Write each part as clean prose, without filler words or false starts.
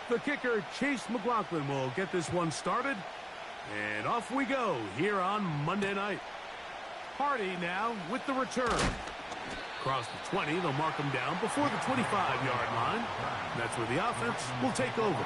The kicker, Chase McLaughlin, will get this one started. And off we go here on Monday night. Hardy now with the return. Across the 20, they'll mark him down before the 25-yard line. That's where the offense will take over.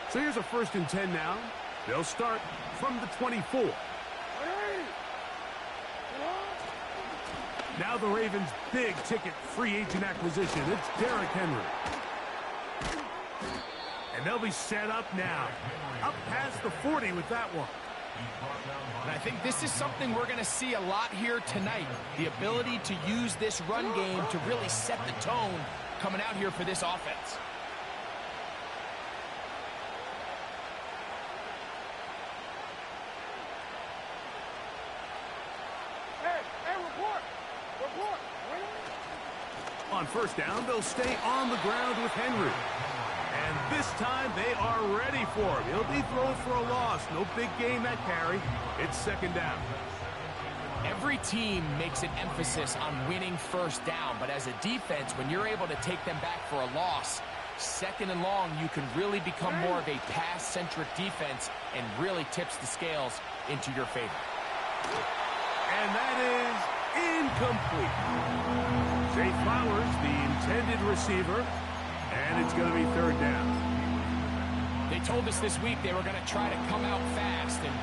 So here's a 1st and 10 now. They'll start from the 24. Now the Ravens' big-ticket free agent acquisition. It's Derrick Henry. And they'll be set up now. Up past the 40 with that one. And I think this is something we're going to see a lot here tonight. The ability to use this run game to really set the tone coming out here for this offense. On 1st down, they'll stay on the ground with Henry. And this time, they are ready for him. He'll be thrown for a loss. No big gain that carry. It's 2nd down. Every team makes an emphasis on winning 1st down, but as a defense, when you're able to take them back for a loss, 2nd and long, you can really become more of a pass-centric defense and really tips the scales into your favor. And that is incomplete. Zay Flowers, the intended receiver, and it's going to be 3rd down. They told us this week they were going to try to come out fast, and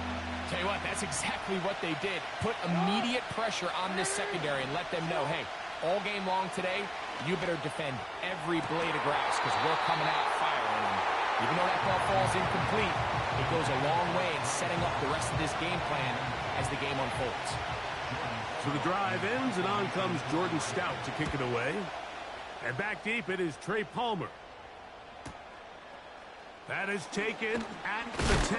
tell you what, that's exactly what they did. Put immediate pressure on this secondary and let them know, hey, all game long today, you better defend every blade of grass because we're coming out firing. And even though that ball falls incomplete, it goes a long way in setting up the rest of this game plan as the game unfolds. So the drive ends, and on comes Jordan Stout to kick it away. And back deep, it is Trey Palmer. That is taken at the 10.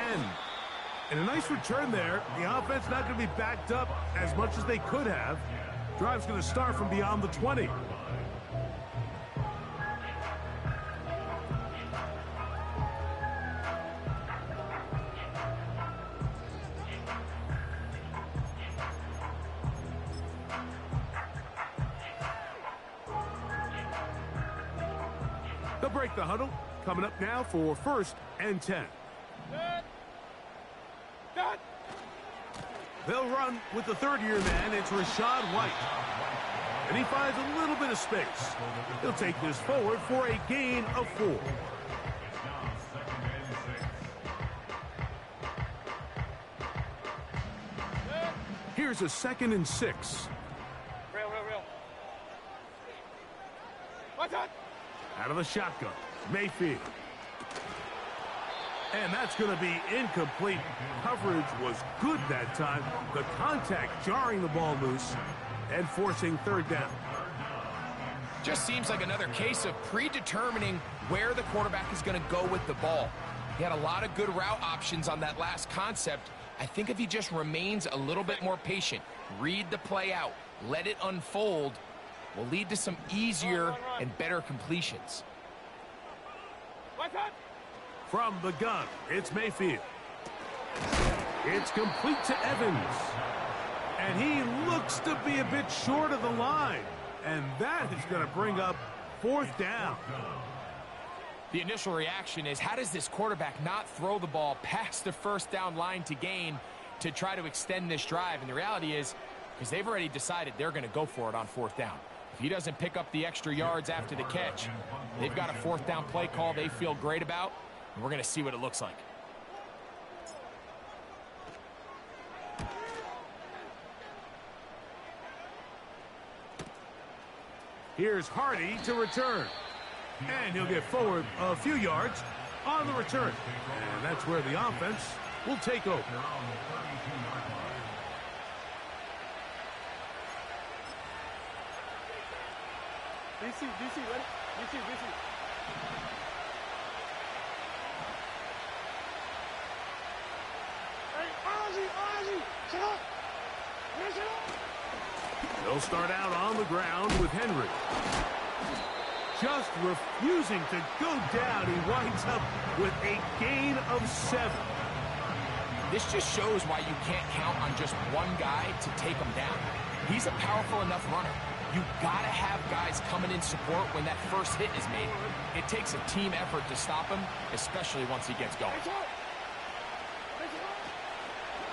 And a nice return there. The offense not going to be backed up as much as they could have. Drive's going to start from beyond the 20. They'll break the huddle. Coming up now for 1st and 10. They'll run with the 3rd-year man. It's Rachaad White. And he finds a little bit of space. He'll take this forward for a gain of 4. Here's a 2nd and 6. Real. What's that? Out of the shotgun, Mayfield. And that's going to be incomplete. Coverage was good that time. The contact jarring the ball loose and forcing 3rd down. Just seems like another case of predetermining where the quarterback is going to go with the ball. He had a lot of good route options on that last concept. I think if he just remains a little bit more patient, read the play out, let it unfold, will lead to some easier and better completions. From the gun, it's Mayfield. It's complete to Evans. And he looks to be a bit short of the line. And that is going to bring up 4th down. The initial reaction is, how does this quarterback not throw the ball past the 1st down line to gain to try to extend this drive? And the reality is, because they've already decided they're going to go for it on 4th down. If he doesn't pick up the extra yards after the catch, they've got a 4th down play call they feel great about, and we're going to see what it looks like. Here's Hardy to return. And he'll get forward a few yards on the return. And that's where the offense will take over. DC, ready? DC. Hey, Ozzy, sit up. They'll start out on the ground with Henry. just refusing to go down. He winds up with a gain of 7. This just shows why you can't count on just one guy to take him down. He's a powerful enough runner. You gotta have guys coming in support when that first hit is made. It takes a team effort to stop him, especially once he gets going.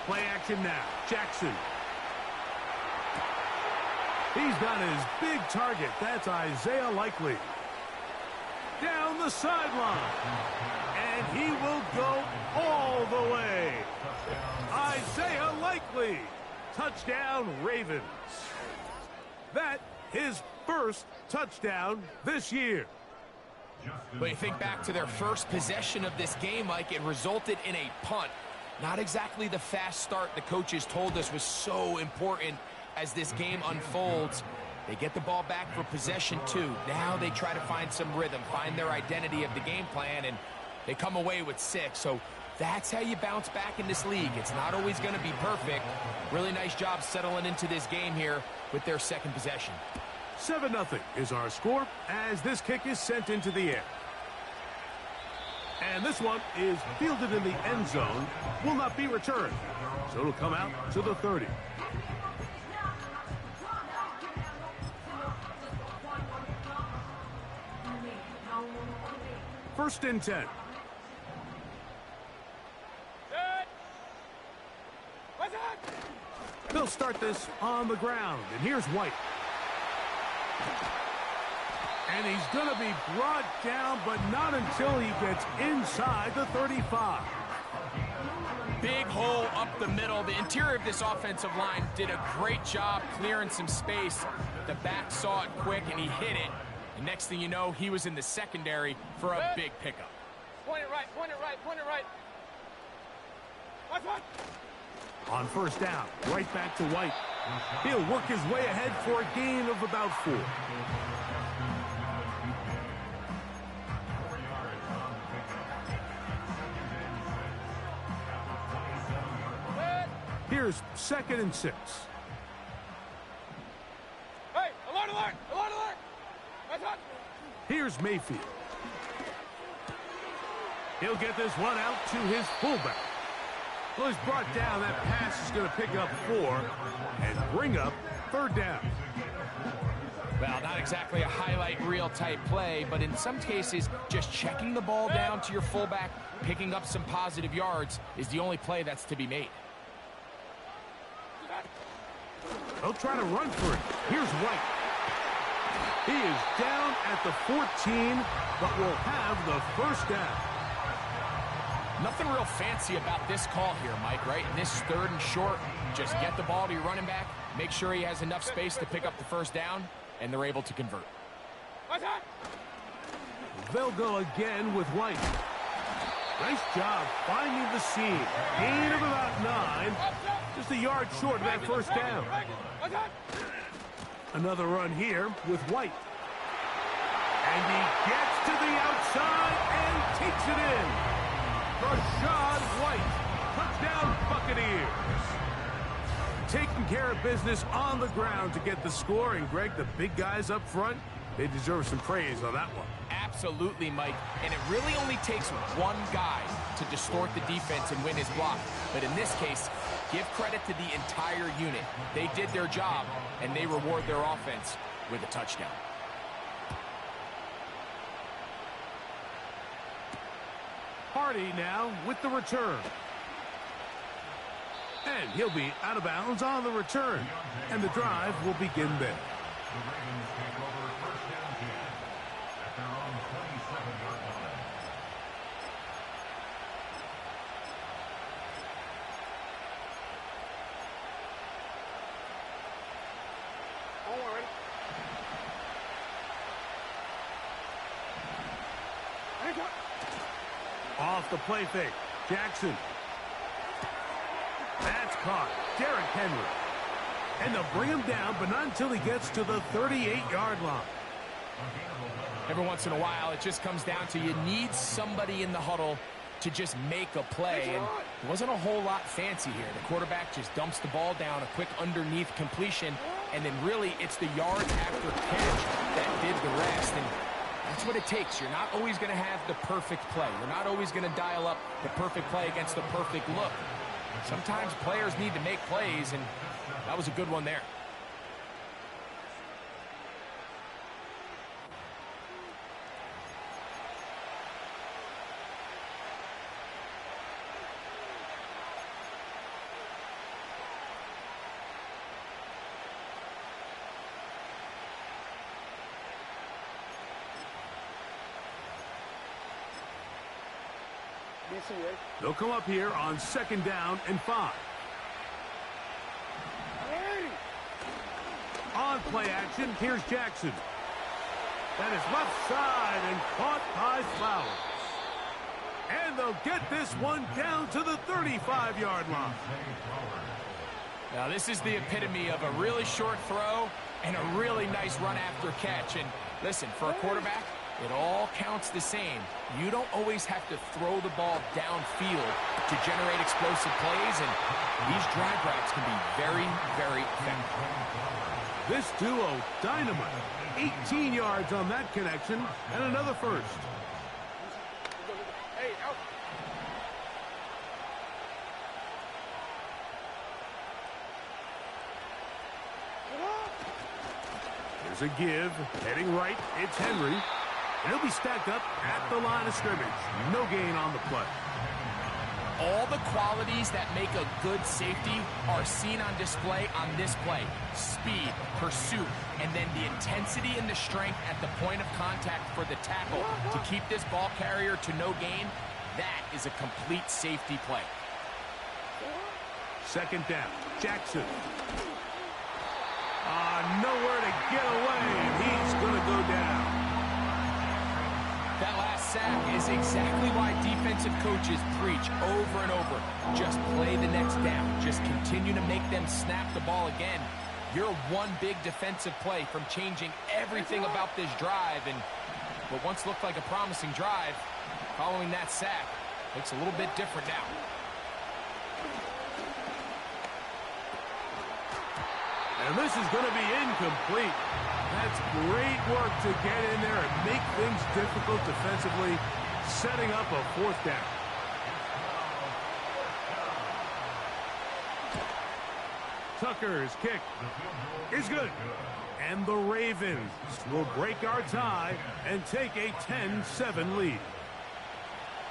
Play action now. Jackson. He's got his big target. That's Isaiah Likely. Down the sideline. And he will go all the way. Isaiah Likely. Touchdown, Ravens. That his first touchdown this year. But you think back to their first possession of this game, Mike, it resulted in a punt. Not exactly the fast start the coaches told us was so important as this game unfolds. They get the ball back for possession 2. Now they try to find some rhythm, find their identity of the game plan, and they come away with 6. So that's how you bounce back in this league. It's not always going to be perfect. Really nice job settling into this game here with their second possession. 7-0 is our score as this kick is sent into the air. And this one is fielded in the end zone, will not be returned. So it'll come out to the 30. First and 10. They'll start this on the ground, and here's White. And he's going to be brought down, but not until he gets inside the 35. Big hole up the middle. The interior of this offensive line did a great job clearing some space. The back saw it quick, and he hit it. And next thing you know, he was in the secondary for a big pickup. Point it right, point it right, point it right. Watch. On first down, right back to White. He'll work his way ahead for a gain of about 4. Here's 2nd and 6. Hey, alert, alert, alert, alert. Watch. Here's Mayfield. He'll get this one out to his fullback. Well, he's brought down. That pass is going to pick up 4 and bring up 3rd down. Well, not exactly a highlight reel type play, but in some cases, just checking the ball down to your fullback, picking up some positive yards is the only play that's to be made. They'll try to run for it. Here's White. He is down at the 14, but will have the first down. Nothing real fancy about this call here, Mike, right? In this 3rd and short, just get the ball to your running back, make sure he has enough space to pick up the first down, and they're able to convert. They'll go again with White. Nice job finding the seam. Gain of about 9. Just a yard short of that first down. Another run here with White. And he gets to the outside and takes it in. Rachaad White, touchdown Buccaneers. Taking care of business on the ground to get the score. And, Greg, the big guys up front, they deserve some praise on that one. Absolutely, Mike. And it really only takes one guy to distort the defense and win his block. But in this case, give credit to the entire unit. They did their job, and they reward their offense with a touchdown. Hardy now with the return. And he'll be out of bounds on the return. And the drive will begin there. Off the play fake. Jackson. That's caught. Derrick Henry. And they'll bring him down, but not until he gets to the 38-yard line. Every once in a while, it just comes down to you need somebody in the huddle to just make a play. And it wasn't a whole lot fancy here. The quarterback just dumps the ball down, a quick underneath completion, and then really it's the yards after catch that did the rest. And That's what it takes. You're not always going to have the perfect play. You're not always going to dial up the perfect play against the perfect look. Sometimes players need to make plays, and that was a good one there. They'll come up here on 2nd down and 5. On play action, here's Jackson. That is left side and caught by Flowers. And they'll get this one down to the 35-yard line. Now this is the epitome of a really short throw and a really nice run after catch. And listen, for a quarterback, it all counts the same. You don't always have to throw the ball downfield to generate explosive plays, and these drag routes can be very, very effective. This duo, dynamite. 18 yards on that connection, and another first. Hey, out. There's a give. Heading right, it's Henry. And he'll be stacked up at the line of scrimmage. No gain on the play. All the qualities that make a good safety are seen on display on this play. Speed, pursuit, and then the intensity and the strength at the point of contact for the tackle to keep this ball carrier to no gain. That is a complete safety play. 2nd down, Jackson. Nowhere to get away, and he's going to go down. That last sack is exactly why defensive coaches preach over and over. Just play the next down. Just continue to make them snap the ball again. You're one big defensive play from changing everything about this drive. And what once looked like a promising drive, following that sack, looks a little bit different now. And this is going to be incomplete. That's great work to get in there and make things difficult defensively, setting up a 4th down. Tucker's kick is good. And the Ravens will break our tie and take a 10-7 lead.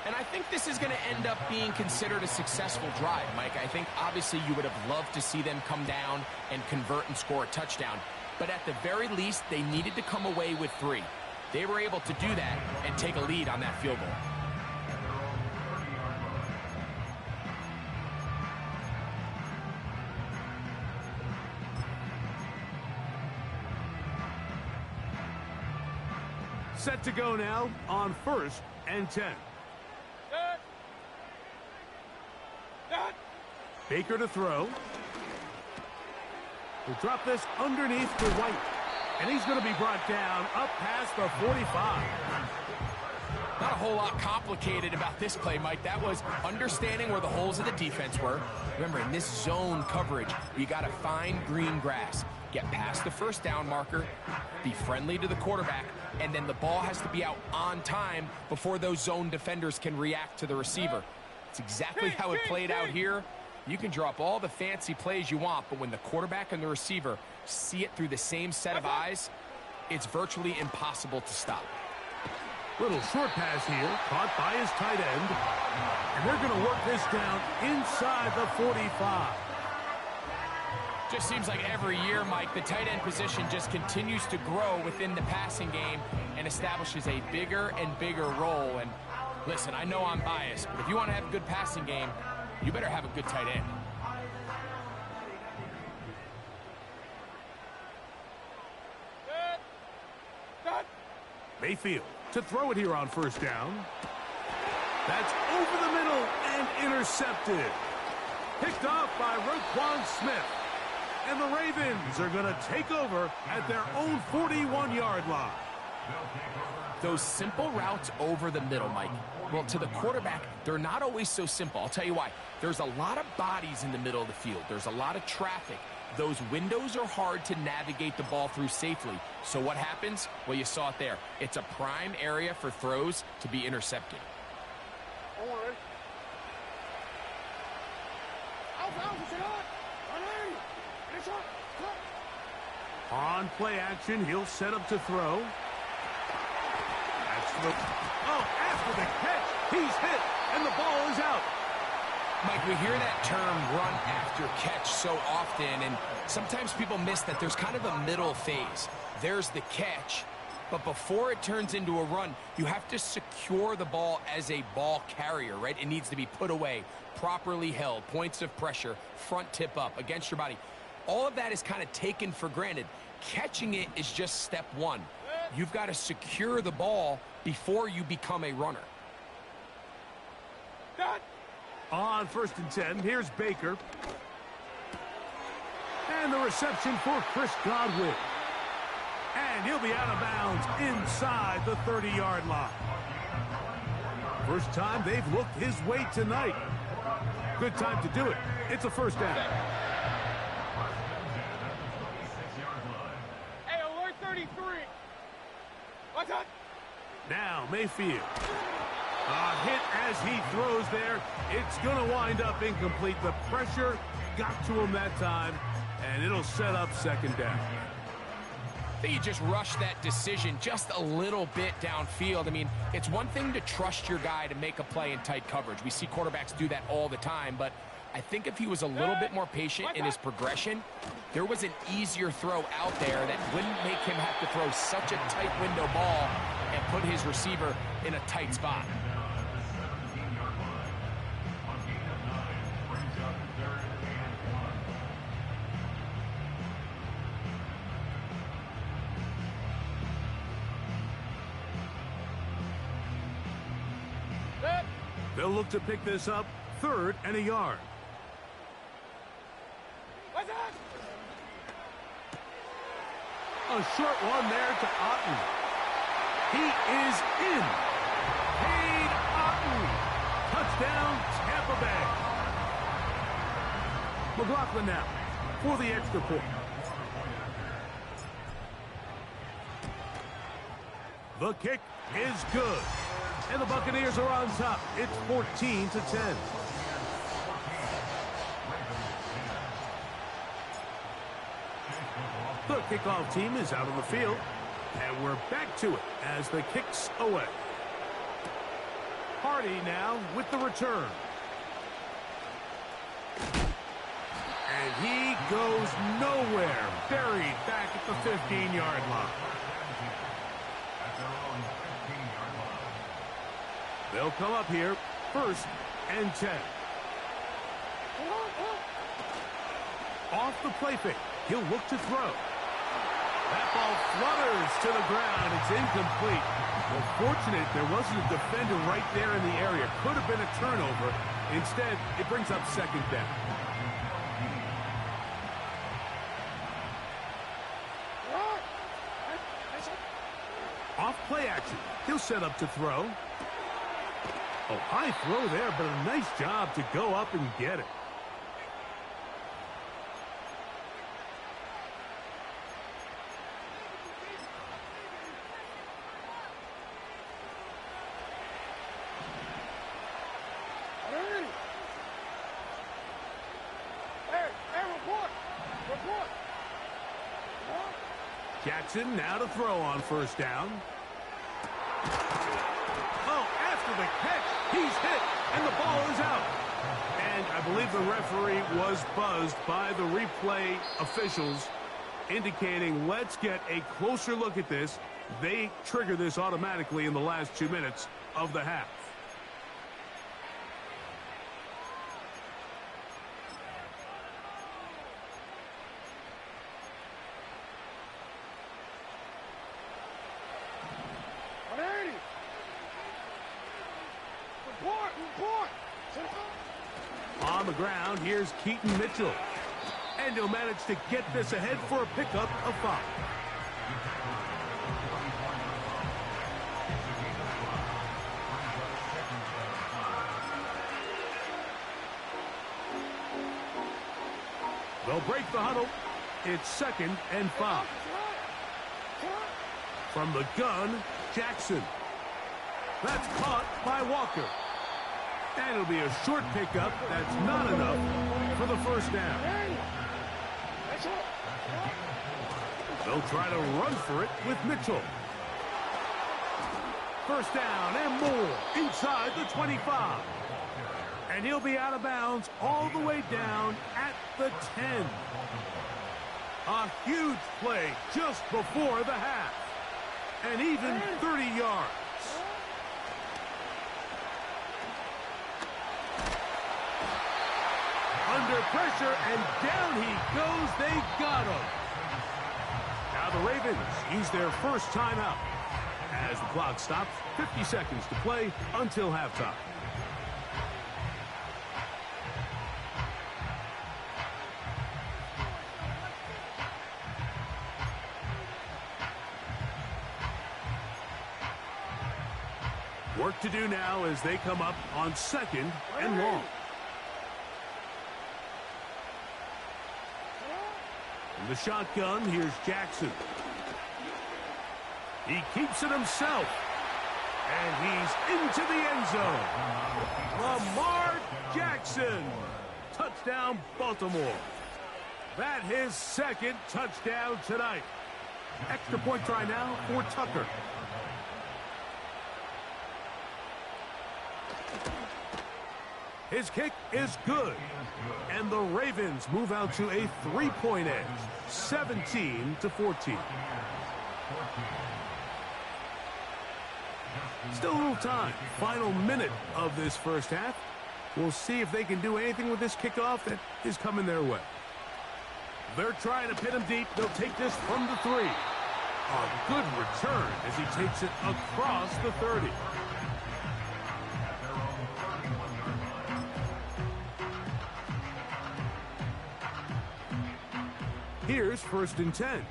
And I think this is going to end up being considered a successful drive, Mike. I think obviously you would have loved to see them come down and convert and score a touchdown. But at the very least, they needed to come away with 3. They were able to do that and take a lead on that field goal. Set to go now on 1st and 10. Baker to throw. He'll drop this underneath to White. And he's going to be brought down up past the 45. Not a whole lot complicated about this play, Mike. That was understanding where the holes of the defense were. Remember, in this zone coverage, you got to find green grass. Get past the 1st down marker, be friendly to the quarterback, and then the ball has to be out on time before those zone defenders can react to the receiver. It's exactly how it played out here. You can drop all the fancy plays you want, but when the quarterback and the receiver see it through the same set of eyes, it's virtually impossible to stop. Little short pass here, caught by his tight end. And they're going to work this down inside the 45. Just seems like every year, Mike, the tight end position just continues to grow within the passing game and establishes a bigger and bigger role. And listen, I know I'm biased, but if you want to have a good passing game, you better have a good tight end. Mayfield to throw it here on 1st down. That's over the middle and intercepted. Picked off by Roquan Smith. And the Ravens are going to take over at their own 41-yard line. Those simple routes over the middle, Mike. Well, to the quarterback, they're not always so simple. I'll tell you why. There's a lot of bodies in the middle of the field. There's a lot of traffic. those windows are hard to navigate the ball through safely. So what happens? Well, you saw it there. It's a prime area for throws to be intercepted. On play action, he'll set up to throw. After the catch, he's hit, and the ball is out. Mike, we hear that term run after catch so often, and sometimes people miss that there's kind of a middle phase. There's the catch, but before it turns into a run, you have to secure the ball as a ball carrier, right? It needs to be put away, properly held, points of pressure, front tip up against your body. All of that is kind of taken for granted. Catching it is just step one. You've got to secure the ball before you become a runner. On 1st and 10, here's Baker. And the reception for Chris Godwin. And he'll be out of bounds inside the 30-yard line. First time they've looked his way tonight. Good time to do it. It's a first down. Hey, alert 33. What's up? Now Mayfield. A hit as he throws there. It's going to wind up incomplete. The pressure got to him that time, and it'll set up second down. I think you just rushed that decision just a little bit downfield. I mean, it's one thing to trust your guy to make a play in tight coverage. We see quarterbacks do that all the time, but I think if he was a little bit more patient in his progression, there was an easier throw out there that wouldn't make him have to throw such a tight window ball and put his receiver in a tight spot. They'll look to pick this up, 3rd and a yard. What's up? A short one there to Otten. He is in. Cade Otten. Touchdown, Tampa Bay. McLaughlin now for the extra point. The kick is good. And the Buccaneers are on top. It's 14-10. The kickoff team is out on the field. And we're back to it as the kick's away. Hardy now with the return. And he goes nowhere. Buried back at the 15-yard line. They'll come up here, 1st and 10. Off the play fake. He'll look to throw. That ball flutters to the ground. It's incomplete. Well, fortunate there wasn't a defender right there in the area. Could have been a turnover. Instead, it brings up second down. Off play action. He'll set up to throw. Oh, high throw there, but a nice job to go up and get it. Jackson now to throw on 1st down. Oh, after the catch, he's hit, and the ball is out. And I believe the referee was buzzed by the replay officials, indicating let's get a closer look at this. They trigger this automatically in the last 2 minutes of the half. On the ground, here's Keaton Mitchell. And he'll manage to get this ahead for a pickup of 5. They'll break the huddle. It's 2nd and 5. From the gun, Jackson. That's caught by Walker. And it'll be a short pickup. That's not enough for the first down. They'll try to run for it with Mitchell. First down and more inside the 25. And he'll be out of bounds all the way down at the 10. A huge play just before the half. And even 30 yards. Under pressure, and down he goes. They got him. Now the Ravens use their first timeout as the clock stops. 50 seconds to play until halftime. Work to do now as they come up on 2nd and long. In the shotgun, here's Jackson. He keeps it himself. And he's into the end zone. Lamar Jackson. Touchdown, Baltimore. That his 2nd touchdown tonight. Extra point try now for Tucker. His kick is good. And the Ravens move out to a 3-point edge. 17-14. Still a little time. Final minute of this first half. We'll see if they can do anything with this kickoff that is coming their way. They're trying to pin him deep. They'll take this from the 3. A good return as he takes it across the 30. Here's 1st and 10.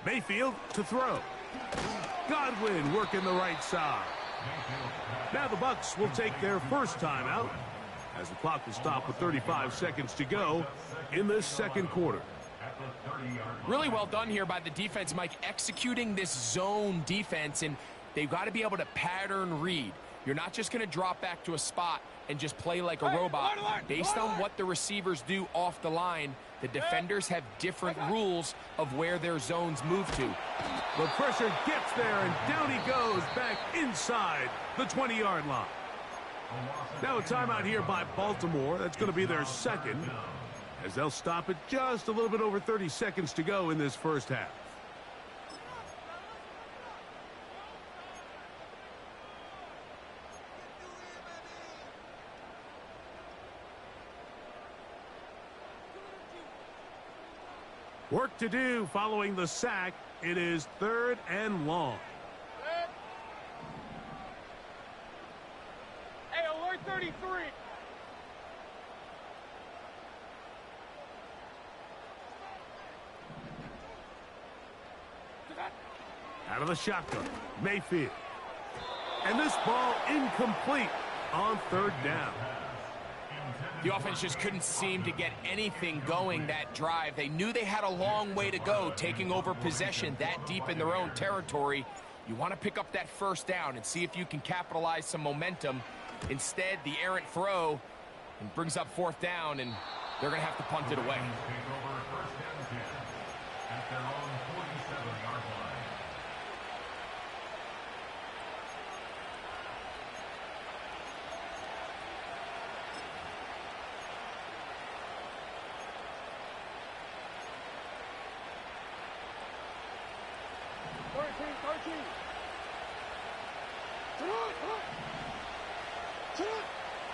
Mayfield to throw. Godwin working the right side. Now the Bucs will take their first timeout as the clock will stop with 35 seconds to go in the 2nd quarter. Really well done here by the defense, Mike, executing this zone defense, and they've got to be able to pattern read. You're not just going to drop back to a spot and just play like a robot. Based on what the receivers do off the line, the defenders have different rules of where their zones move to. The pressure gets there, and down he goes back inside the 20-yard line. Now a timeout here by Baltimore. That's going to be their 2nd, as they'll stop it just a little bit over 30 seconds to go in this first half. Work to do following the sack. It is 3rd and long. Hey, alert 33. Out of the shotgun, Mayfield. And this ball incomplete on 3rd down. The offense just couldn't seem to get anything going that drive. They knew they had a long way to go, taking over possession that deep in their own territory. You want to pick up that first down and see if you can capitalize some momentum. Instead, the errant throw and brings up 4th down, and they're going to have to punt it away.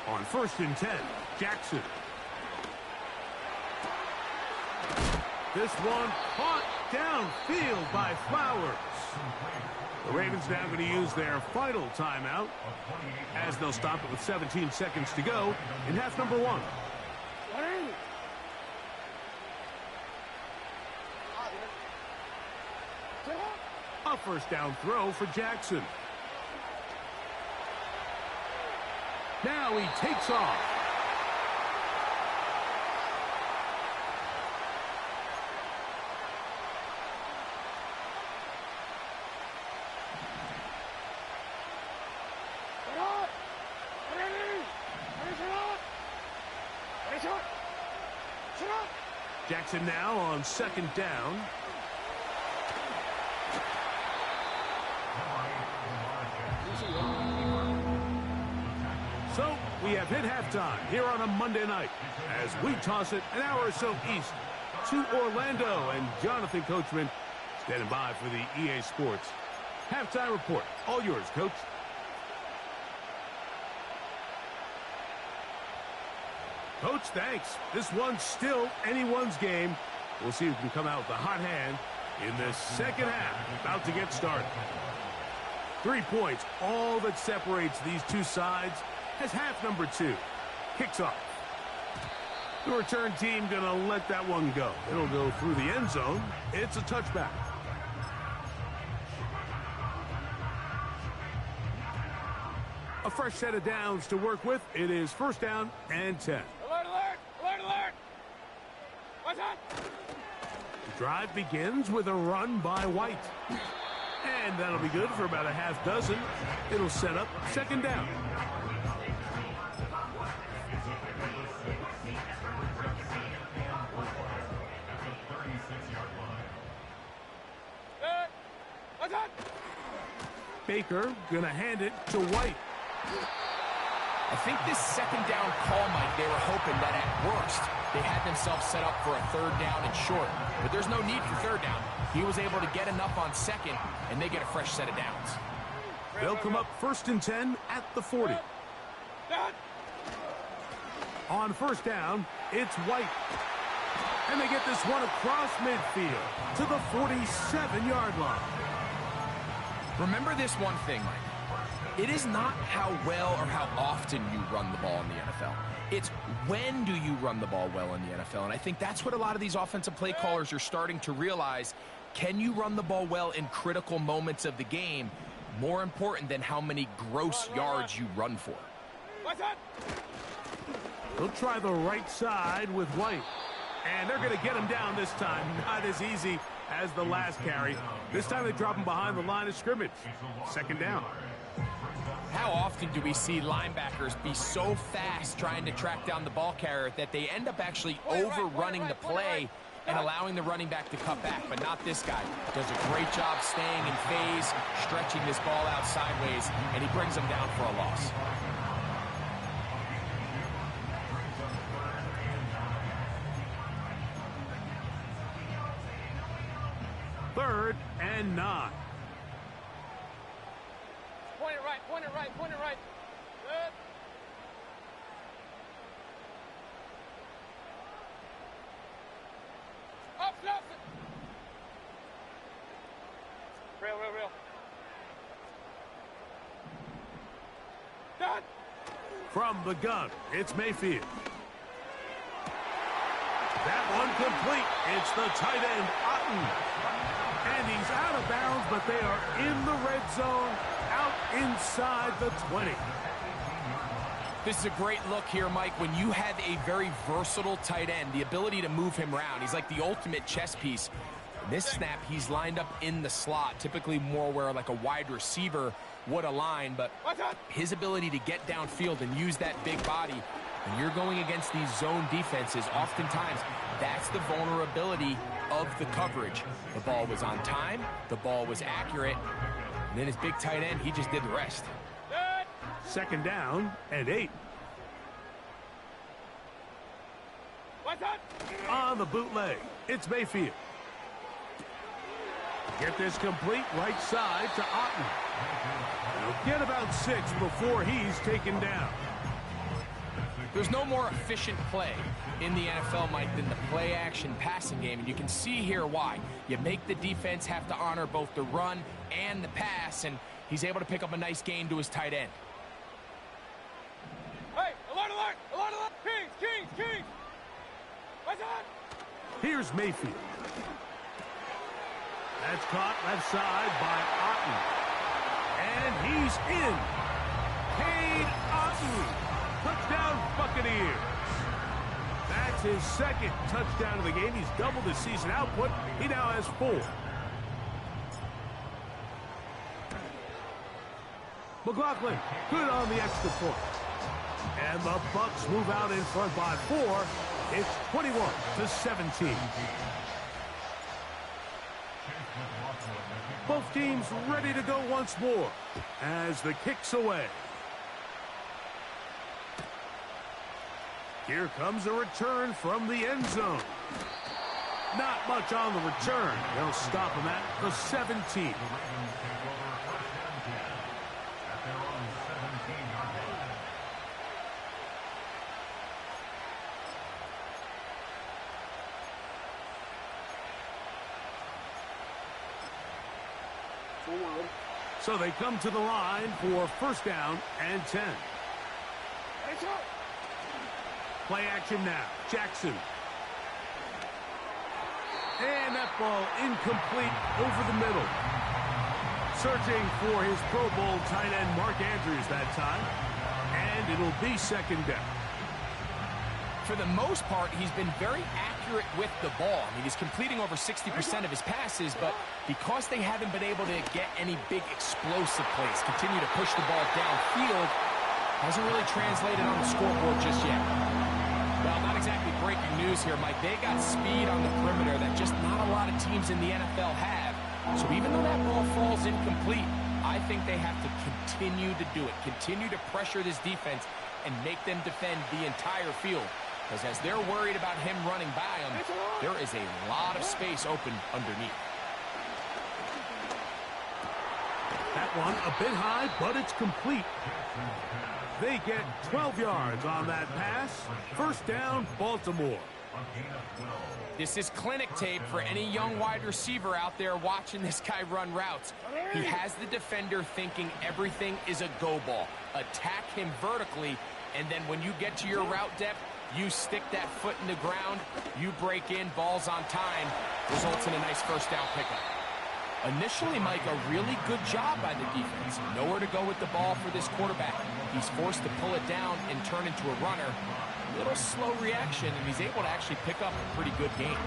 On 1st and 10, Jackson. This one caught downfield by Flowers. The Ravens now going to use their final timeout as they'll stop it with 17 seconds to go in half number 1. A first down throw for Jackson. Now he takes off. Jackson now on second down. So we have hit halftime here on a Monday night as we toss it an hour or so east to Orlando, and Jonathan Coachman standing by for the EA Sports halftime report. All yours, Coach. Coach, thanks. This one's still anyone's game. We'll see who can come out with a hot hand in the second half. About to get started. 3 points, all that separates these two sides, as half number 2 kicks off. The return team going to let that one go. It'll go through the end zone. It's a touchback. A fresh set of downs to work with. It is first down and 10. Alert, alert! Alert, alert! What's up? The drive begins with a run by White. And that'll be good for about a half dozen. It'll set up second down. What's up? Baker gonna hand it to White. I think this second down call, Mike, they were hoping that at worst they had themselves set up for a third down and short. But there's no need for third down. He was able to get enough on second, and they get a fresh set of downs. They'll come up first and 10 at the 40. On first down, it's White. And they get this one across midfield to the 47-yard line. Remember this one thing, Mike. It is not how well or how often you run the ball in the NFL. It's when do you run the ball well in the NFL. And I think that's what a lot of these offensive play callers are starting to realize. Can you run the ball well in critical moments of the game? More important than how many gross yards you run for. What's up? They'll try the right side with White. And they're going to get him down this time. Not as easy as the last carry. This time they drop him behind the line of scrimmage. Second down. How often do we see linebackers be so fast trying to track down the ball carrier that they end up actually overrunning the play and allowing the running back to cut back? But not this guy. Does a great job staying in phase, stretching this ball out sideways, and he brings them down for a loss. Third and 9. Point it right, point it right, point it right. Good. Up, up. Real, real, real. Done. From the gun, it's Mayfield. That one complete. It's the tight end, Otten. And he's out of bounds, but they are in the red zone, out inside the 20. This is a great look here, Mike, when you have a very versatile tight end, the ability to move him around. He's like the ultimate chess piece. In this snap, he's lined up in the slot, typically more where like a wide receiver would align, but his ability to get downfield and use that big body, when you're going against these zone defenses, oftentimes that's the vulnerability of the coverage. The ball was on time, the ball was accurate, and then his big tight end, he just did the rest. Second down and 8. On the bootleg, it's Mayfield. Get this complete right side to Otten. He'll get about 6 before he's taken down. There's no more efficient play in the NFL, Mike, than the play-action passing game, and you can see here why. You make the defense have to honor both the run and the pass, and he's able to pick up a nice gain to his tight end. Hey, alert, alert, alert, alert! Kings, Kings, Kings! What's on? Here's Mayfield. That's caught left side by Otten. And he's in. Cade Otten years. That's his second touchdown of the game. He's doubled his season output. He now has 4. McLaughlin, good on the extra point. And the Bucs move out in front by 4. It's 21-17. Both teams ready to go once more as the kick's away. Here comes a return from the end zone. Not much on the return. They'll stop him at the 17. So they come to the line for first down and 10. Play action now. Jackson. And that ball incomplete over the middle. Searching for his Pro Bowl tight end Mark Andrews that time. And it'll be second down. For the most part, he's been very accurate with the ball. I mean, he's completing over 60% of his passes, but because they haven't been able to get any big explosive plays, continue to push the ball downfield, hasn't really translated on the scoreboard just yet. Well, not exactly breaking news here, Mike. They got speed on the perimeter that just not a lot of teams in the NFL have. So even though that ball falls incomplete, I think they have to continue to do it, continue to pressure this defense and make them defend the entire field. Because as they're worried about him running by them, there is a lot of space open underneath. That one a bit high, but it's complete. They get 12 yards on that pass. First down, Baltimore. This is clinic tape for any young wide receiver out there watching this guy run routes. He has the defender thinking everything is a go ball. Attack him vertically, and then when you get to your route depth, you stick that foot in the ground, you break in, ball's on time, results in a nice first down pickup. Initially, Mike, a really good job by the defense. Nowhere to go with the ball for this quarterback. He's forced to pull it down and turn into a runner. A little slow reaction, and he's able to actually pick up a pretty good game.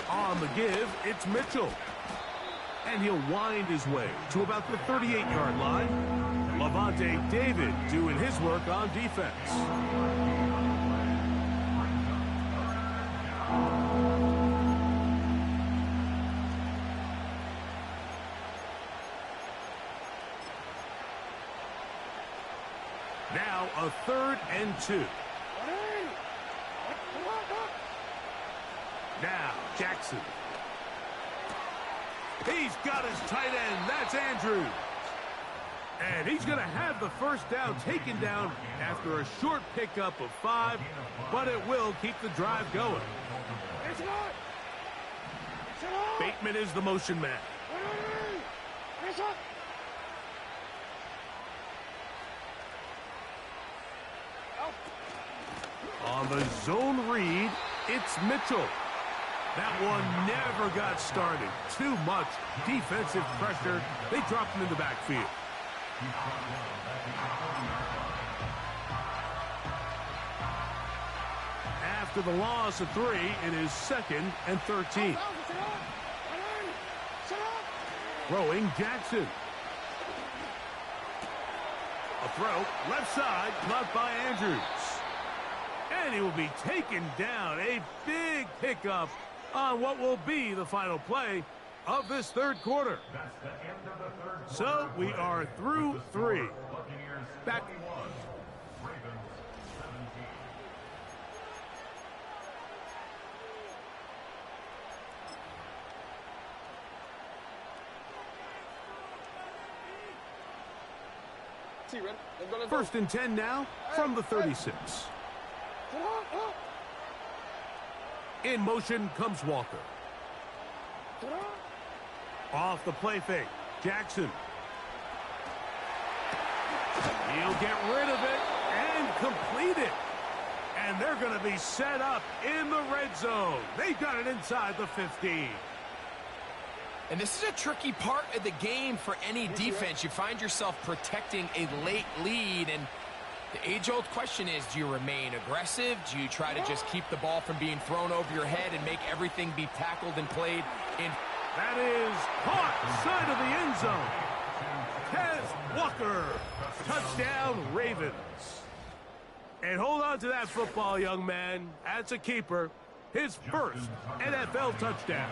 On the give, it's Mitchell. And he'll wind his way to about the 38-yard line. Levante David doing his work on defense. Now a 3rd and 2. Now, Jackson. He's got his tight end. That's Andrews. And he's going to have the first down taken down after a short pickup of 5, but it will keep the drive going. Bateman is the motion man. On the zone read, it's Mitchell. That one never got started. Too much defensive pressure. They dropped him in the backfield. After the loss of 3, it is 2nd and 13. Throwing Jackson. A throw, left side, caught by Andrews. And he will be taken down. A big pickup on what will be the final play of this 3rd quarter. So we are through 3. Back. First and 10 now from the 36. In motion comes Walker. Off the play fake, Jackson. He'll get rid of it, And completed. And they're going to be set up in the red zone. They've got it inside the 15. And this is a tricky part of the game for any defense. You find yourself protecting a late lead, and the age-old question is, do you remain aggressive? Do you try to just keep the ball from being thrown over your head and make everything be tackled and played in? That is caught side of the end zone. Tez Walker, touchdown Ravens. And hold on to that football, young man. That's a keeper. His first NFL touchdown.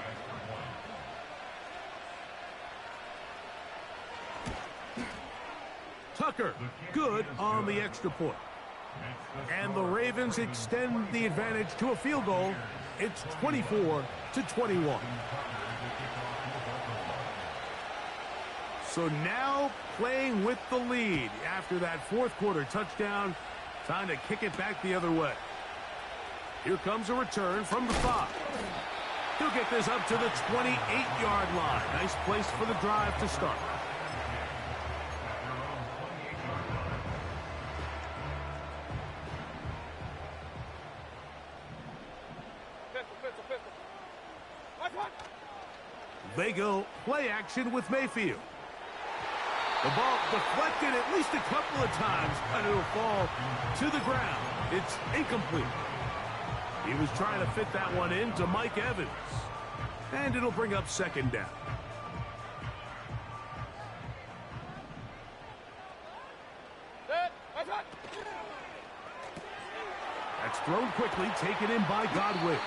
Tucker, good on the extra point. And the Ravens extend the advantage to a field goal. It's 24-21. So now playing with the lead after that fourth quarter touchdown. Time to kick it back the other way. Here comes a return from the 5. He'll get this up to the 28-yard line. Nice place for the drive to start. They go play action with Mayfield. The ball deflected at least a couple of times, and it'll fall to the ground. It's incomplete. He was trying to fit that one in to Mike Evans. And it'll bring up second down. That's thrown quickly, taken in by Godwin.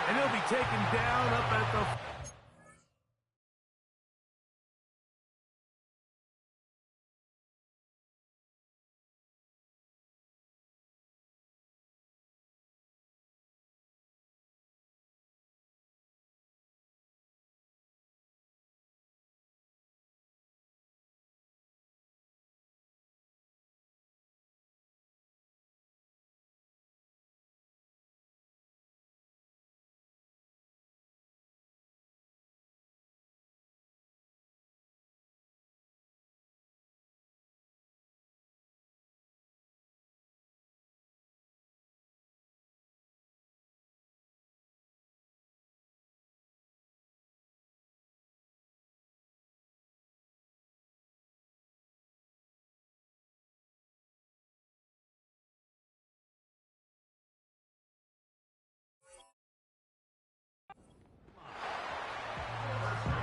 And he'll be taken down up at the...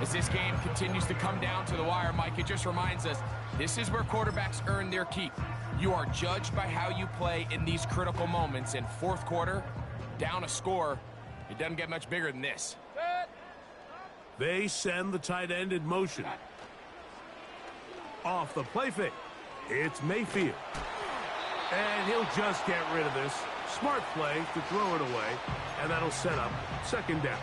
As this game continues to come down to the wire, Mike, it just reminds us, this is where quarterbacks earn their keep. You are judged by how you play in these critical moments. In fourth quarter, down a score, it doesn't get much bigger than this. They send the tight end in motion. Off the play fake, it's Mayfield. And he'll just get rid of this. Smart play to throw it away, and that'll set up second down.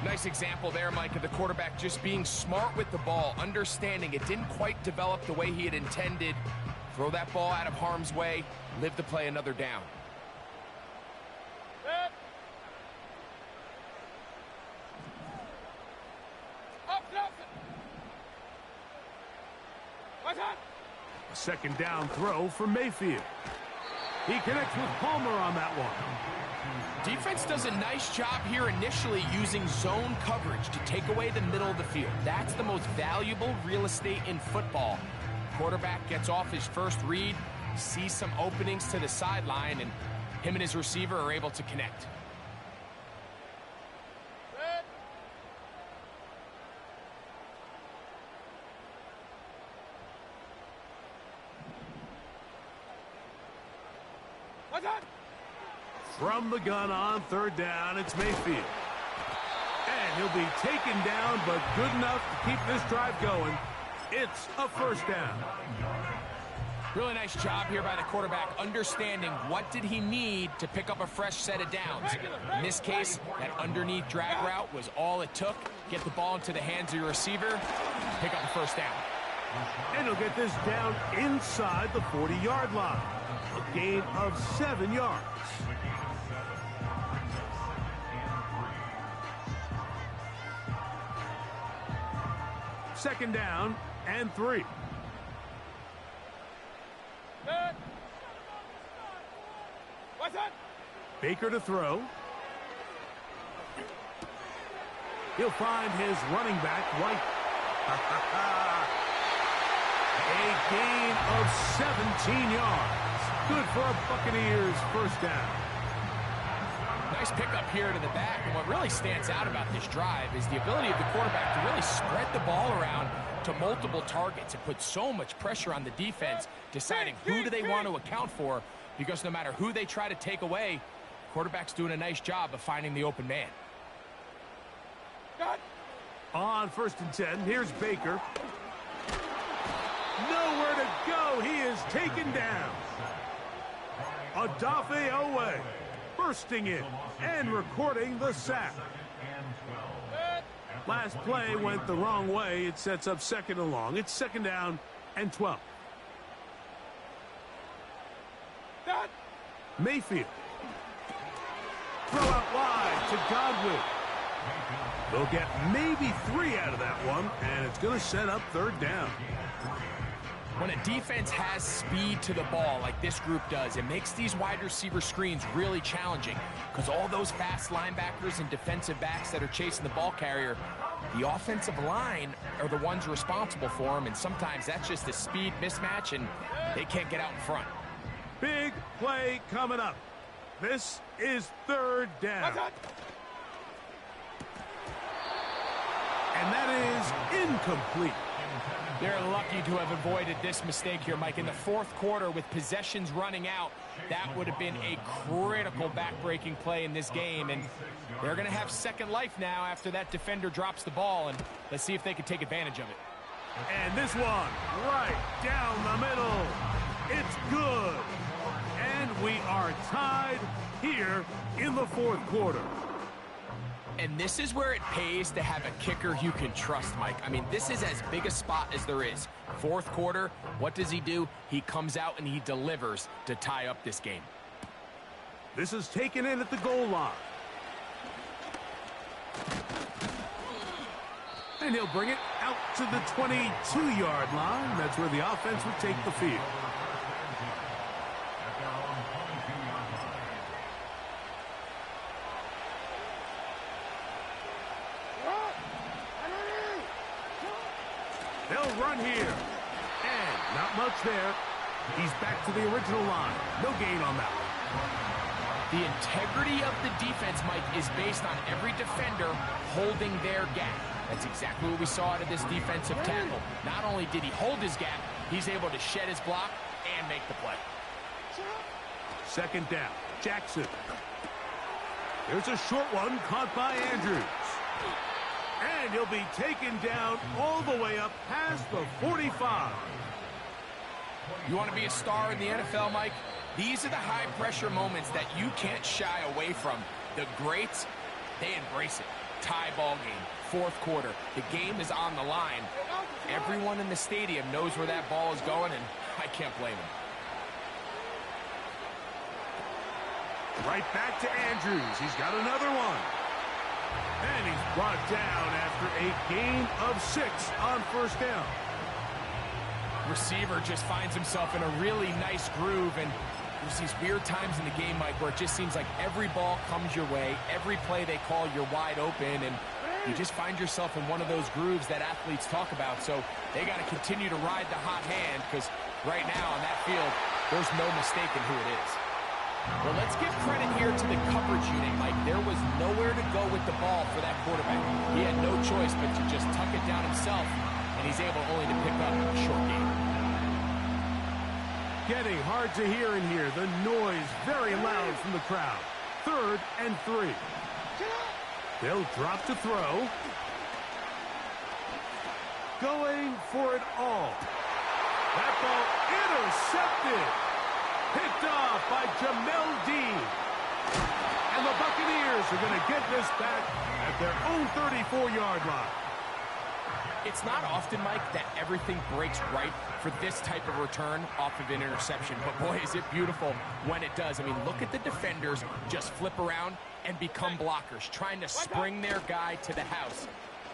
Nice example there, Mike, of the quarterback just being smart with the ball, understanding it didn't quite develop the way he had intended. Throw that ball out of harm's way, live to play another down. A second down throw for Mayfield. He connects with Palmer on that one. Defense does a nice job here initially using zone coverage to take away the middle of the field. That's the most valuable real estate in football. Quarterback gets off his first read, sees some openings to the sideline, and him and his receiver are able to connect. From the gun on third down, it's Mayfield. And he'll be taken down, but good enough to keep this drive going. It's a first down. Really nice job here by the quarterback, understanding what did he need to pick up a fresh set of downs. In this case, that underneath drag route was all it took. Get the ball into the hands of your receiver, pick up the first down. And he'll get this down inside the 40-yard line. A gain of 7 yards. Second down and 3. What's that? Baker to throw. He'll find his running back, White. A gain of 17 yards. Good for a Buccaneers first down. Nice pickup here to the back, and what really stands out about this drive is the ability of the quarterback to really spread the ball around to multiple targets and put so much pressure on the defense, deciding who do they want to account for, because no matter who they try to take away, quarterback's doing a nice job of finding the open man. Got. On 1st and 10, here's Baker. Nowhere to go. He is taken down. Odafe Owe bursting in and recording the sack. Last play went the wrong way. It sets up 2nd and long. It's 2nd down and 12. That. Mayfield. Throw out wide to Godwin. They'll get maybe 3 out of that one, and it's going to set up 3rd down. When a defense has speed to the ball like this group does, it makes these wide receiver screens really challenging because all those fast linebackers and defensive backs that are chasing the ball carrier, the offensive line are the ones responsible for them, and sometimes that's just a speed mismatch, and they can't get out in front. Big play coming up. This is 3rd down. What's that? And that is incomplete. They're lucky to have avoided this mistake here, Mike. In the 4th quarter, with possessions running out, that would have been a critical back-breaking play in this game. And they're going to have second life now after that defender drops the ball. And let's see if they can take advantage of it. And this one right down the middle. It's good. And we are tied here in the 4th quarter. And this is where it pays to have a kicker you can trust, Mike. I mean, this is as big a spot as there is. 4th quarter, what does he do? He comes out and he delivers to tie up this game. This is taken in at the goal line. And he'll bring it out to the 22-yard line. That's where the offense would take the field. They'll run here. And not much there. He's back to the original line. No gain on that one. The integrity of the defense, Mike, is based on every defender holding their gap. That's exactly what we saw out of this defensive tackle. Not only did he hold his gap, he's able to shed his block and make the play. 2nd down. Jackson. There's a short one caught by Andrews. And he'll be taken down all the way up past the 45. You want to be a star in the NFL, Mike? These are the high-pressure moments that you can't shy away from. The greats, they embrace it. Tie ball game, 4th quarter. The game is on the line. Everyone in the stadium knows where that ball is going, and I can't blame him. Right back to Andrews. He's got another one. And he's brought down after a gain of 6 on 1st down. Receiver just finds himself in a really nice groove, and there's these weird times in the game, Mike, where it just seems like every ball comes your way, every play they call, you're wide open, and you just find yourself in one of those grooves that athletes talk about. So they got to continue to ride the hot hand, because right now on that field, there's no mistaking who it is. Well, let's give credit here to the coverage unit, Mike. There was nowhere to go with the ball for that quarterback. He had no choice but to just tuck it down himself, and he's able only to pick up a short gain. Getting hard to hear in here. The noise very loud from the crowd. 3rd and 3. They'll drop to throw. Going for it all. That ball intercepted. Picked off by Jamel Dean. And the Buccaneers are going to get this back at their own 34-yard line. It's not often, Mike, that everything breaks right for this type of return off of an interception. But, boy, is it beautiful when it does. I mean, look at the defenders just flip around and become blockers, trying to spring their guy to the house.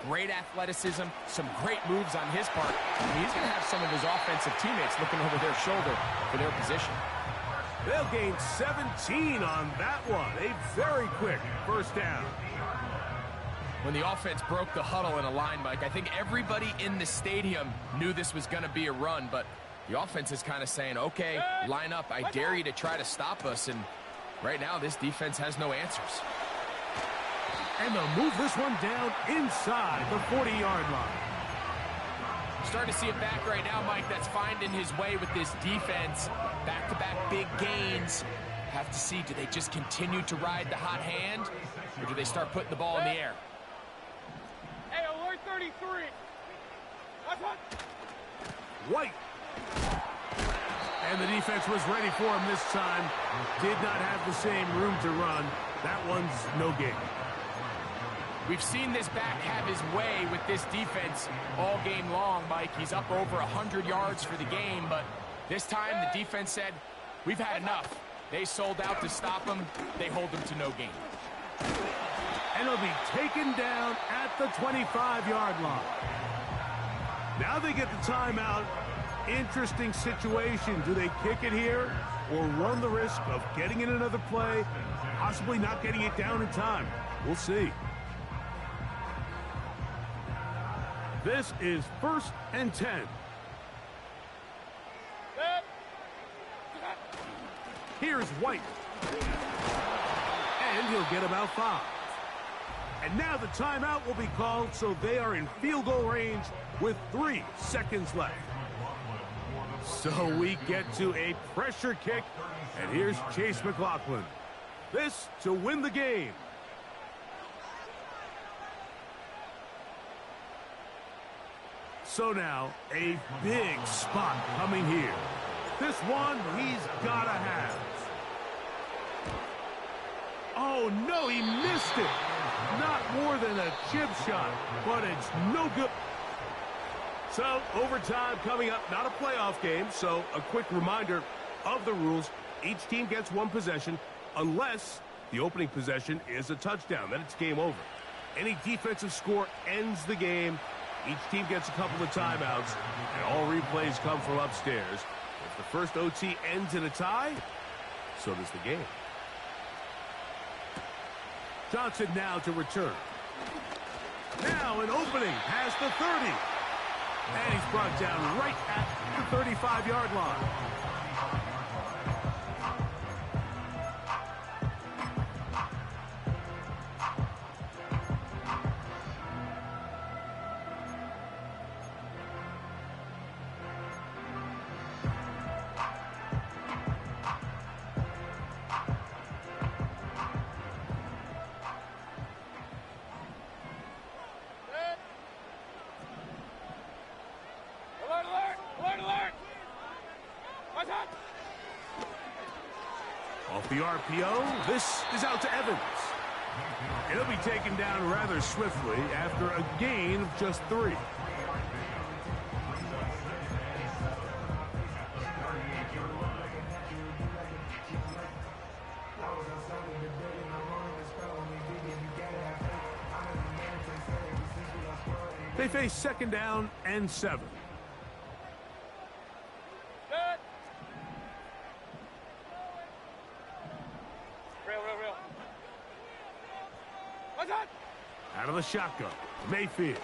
Great athleticism, some great moves on his part. I mean, he's going to have some of his offensive teammates looking over their shoulder for their position. They'll gain 17 on that one. A very quick first down. When the offense broke the huddle in a line, Mike, I think everybody in the stadium knew this was going to be a run, but the offense is kind of saying, okay, line up. I dare you to try to stop us, and right now this defense has no answers. And they'll move this one down inside the 40-yard line. Starting to see it back right now, Mike, that's finding his way with this defense. Back-to-back big gains. Have to see, do they just continue to ride the hot hand, or do they start putting the ball in the air? Hey, alert 33. That's what. White. And the defense was ready for him this time. Did not have the same room to run. That one's no gain. We've seen this back have his way with this defense all game long, Mike. He's up over 100 yards for the game, but this time the defense said, we've had enough. They sold out to stop him. They hold him to no gain. And he'll be taken down at the 25-yard line. Now they get the timeout. Interesting situation. Do they kick it here or run the risk of getting in another play, possibly not getting it down in time? We'll see. This is 1st and 10. Here's White. And he'll get about 5. And now the timeout will be called, so they are in field goal range with 3 seconds left. So we get to a pressure kick, and here's Chase McLaughlin. This to win the game. So now, a big spot coming here. This one he's got to have. Oh, no, he missed it. Not more than a chip shot, but it's no good. So, overtime coming up, not a playoff game, so a quick reminder of the rules. Each team gets 1 possession unless the opening possession is a touchdown. Then it's game over. Any defensive score ends the game. Each team gets a couple of timeouts, and all replays come from upstairs. If the first OT ends in a tie, so does the game. Johnson now to return. Now an opening past the 30. And he's brought down right at the 35-yard line. Off the RPO, this is out to Evans. He'll be taken down rather swiftly after a gain of just 3. They face 2nd down and 7. Out of the shotgun, Mayfield.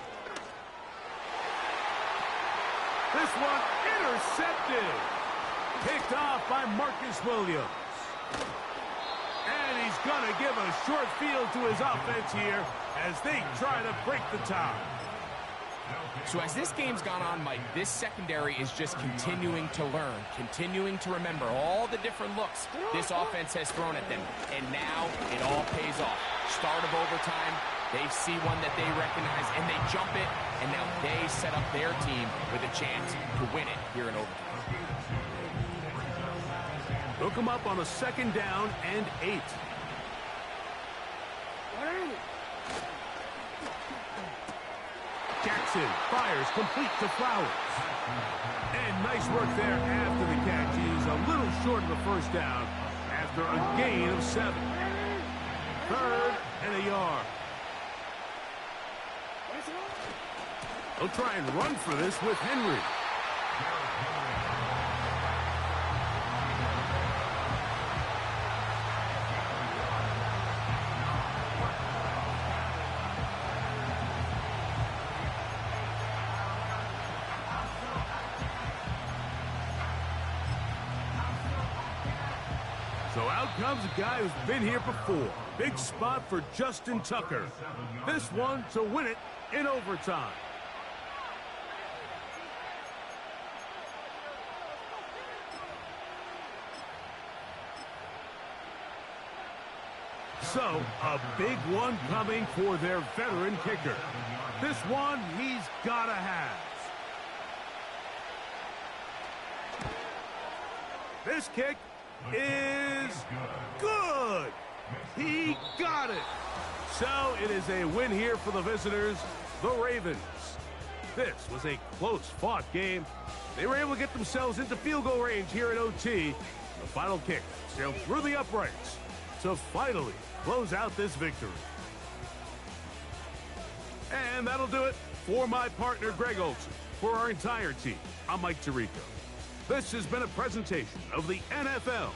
This one intercepted. Picked off by Marcus Williams. And he's going to give a short field to his offense here as they try to break the tie. So as this game's gone on, Mike, this secondary is just continuing to learn, continuing to remember all the different looks this offense has thrown at them. And now it all pays off. Start of overtime, they see one that they recognize, and they jump it, and now they set up their team with a chance to win it here in overtime. Hook him up on a 2nd down and 8. Jackson fires complete to Flowers. And nice work there after the catch. He's a little short of the first down after a gain of 7. 3rd and a yard. They'll try and run for this with Henry. So out comes a guy who's been here before. Big spot for Justin Tucker. This one to win it in overtime. So, a big one coming for their veteran kicker. This one he's gotta have. This kick is good. He got it. So, it is a win here for the visitors, the Ravens. This was a close-fought game. They were able to get themselves into field goal range here at OT. The final kick sailed through the uprights to finally close out this victory. And that'll do it for my partner, Greg Olson. For our entire team, I'm Mike Tirico. This has been a presentation of the NFL